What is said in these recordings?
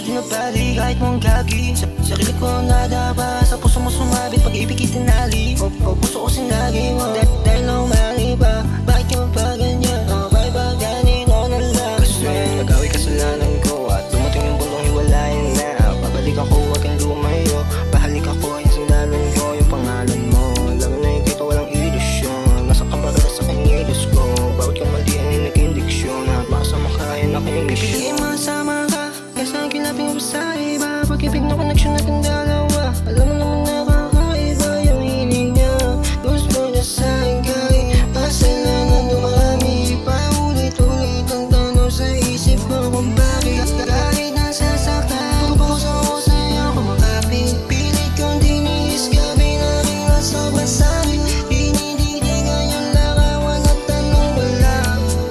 puso di nabali kahit mo ang gagi. Sarili ko nadaba, sa puso mo sumabit, pag-ibig itinali. O puso ko sinagi mo, dahil na umali ba? Bakit ka ba ganyan? Bakit ba ganin ako na lang? Kasi nag-away kasalanan ko at dumating yung bundong hiwalayan na. Babalik ako, huwag kang lumayo, bahalik ako, yung sandalan ko, yung pangalan mo. Alam na yung dito walang ilusyon, nasa kabaga sa kanilos ko. Bawat kang mali ang naging diksyon, at baka sa makain ako yung misyon. Piliin masama ka, kaysa ang kilapin mo sa iba. Pag-ibig na koneksyon natin dalawa, alam mo naman nakakaiba yung hiling niya. Gusto niya sa ikay, kasalanan dumami. Paulit-ulit ang tanong sa isip ko kung bakit. Kahit nasasaktan, pupuso ko sa'yo kumakapit. Pilit kong diniis, gabi na rin ang sobrang sakit. Dinididigan yung larawan at tanong wala.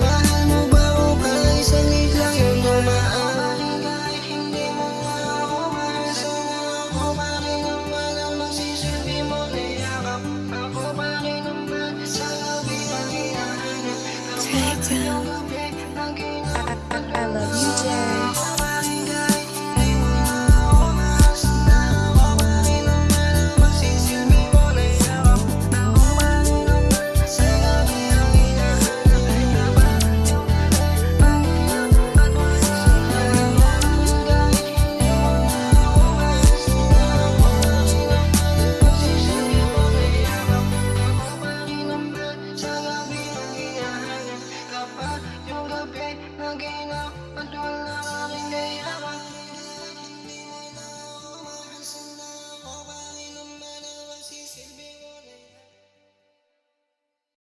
Mahal mo ba o kahit salit lang yung dumaan? Kahit hindi mo na ako mahal, sana ako pa rin naman ang magsisilbi mo na yakap. Ako pa rin naman sa gabi ang hinahanap. Kapag yung gabi ang ginagawa, I love you, Jay. ako pa rin kahit hindi mo na ako mahal, sana ako pa rin naman ang magsisilbi mo na yakap. Ako pa rin naman sa gabi ang hinahanap. Kapag yung gabi ang ginagawa, at wala sana ako pa rin kahit hindi mo na ako mahal, sana ako pa rin naman ang magsisilbi mo na yakap. Ako pa rin naman sa gabi ang hinahanap. Kapag yung gabi ang ginagawa, at wala ka rin kayakap.